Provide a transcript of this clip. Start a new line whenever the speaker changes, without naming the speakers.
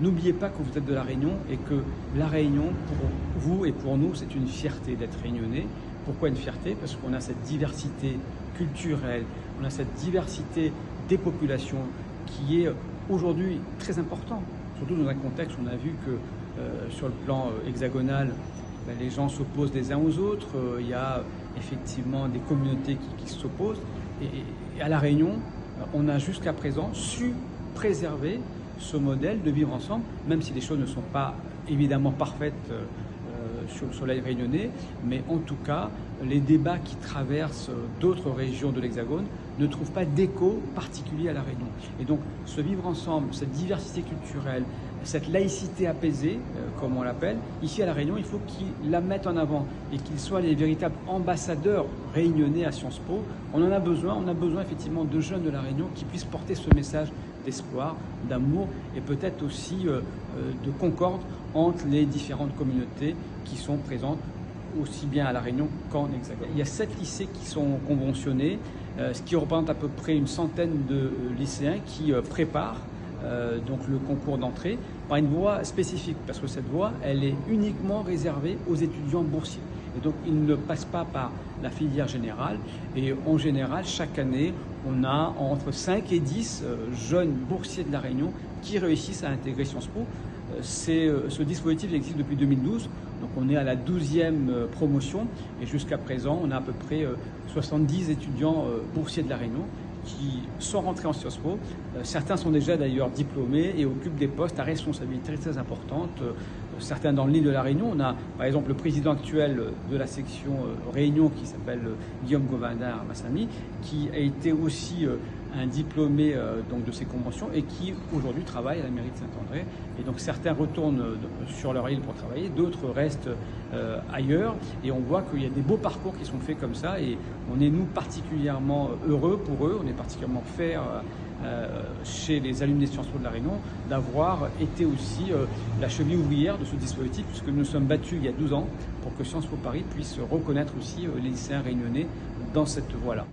N'oubliez pas que vous êtes de La Réunion et que La Réunion, pour vous et pour nous, c'est une fierté d'être réunionnais. Pourquoi une fierté? Parce qu'on a cette diversité culturelle, on a cette diversité des populations qui est aujourd'hui très important, surtout dans un contexte où on a vu que sur le plan hexagonal, les gens s'opposent les uns aux autres, il y a effectivement des communautés qui s'opposent. Et à La Réunion, on a jusqu'à présent su préserver ce modèle de vivre ensemble, même si les choses ne sont pas évidemment parfaites sur le soleil réunionnais, mais en tout cas, les débats qui traversent d'autres régions de l'Hexagone ne trouvent pas d'écho particulier à La Réunion. Et donc, ce vivre ensemble, cette diversité culturelle, cette laïcité apaisée, comme on l'appelle, ici à La Réunion, il faut qu'ils la mettent en avant et qu'ils soient les véritables ambassadeurs réunionnais à Sciences Po. On en a besoin, effectivement de jeunes de La Réunion qui puissent porter ce message d'espoir, d'amour et peut-être aussi de concorde entre les différentes communautés qui sont présentes aussi bien à La Réunion qu'en Hexagone. Il y a 7 lycées qui sont conventionnés, ce qui représente à peu près une centaine de lycéens qui préparent donc le concours d'entrée par une voie spécifique, parce que cette voie, elle est uniquement réservée aux étudiants boursiers. Et donc, ils ne passent pas par la filière générale. Et en général, chaque année, on a entre 5 et 10 jeunes boursiers de La Réunion qui réussissent à intégrer Sciences Po. Ce dispositif existe depuis 2012, donc on est à la 12e promotion et jusqu'à présent on a à peu près 70 étudiants boursiers de La Réunion qui sont rentrés en Sciences Po. Certains sont déjà d'ailleurs diplômés et occupent des postes à responsabilité très importante. Certains dans l'île de La Réunion. On a par exemple le président actuel de la section Réunion qui s'appelle Guillaume Govindin Massami, qui a été aussi un diplômé donc de ces conventions et qui aujourd'hui travaille à la mairie de Saint-André. Et donc certains retournent sur leur île pour travailler, d'autres restent ailleurs. Et on voit qu'il y a des beaux parcours qui sont faits comme ça. Et on est nous particulièrement heureux pour eux, on est particulièrement fiers chez les alumni de Sciences Po de La Réunion d'avoir été aussi la cheville ouvrière de ce dispositif, puisque nous nous sommes battus il y a 12 ans pour que Sciences Po Paris puisse reconnaître aussi les lycéens réunionnais dans cette voie-là.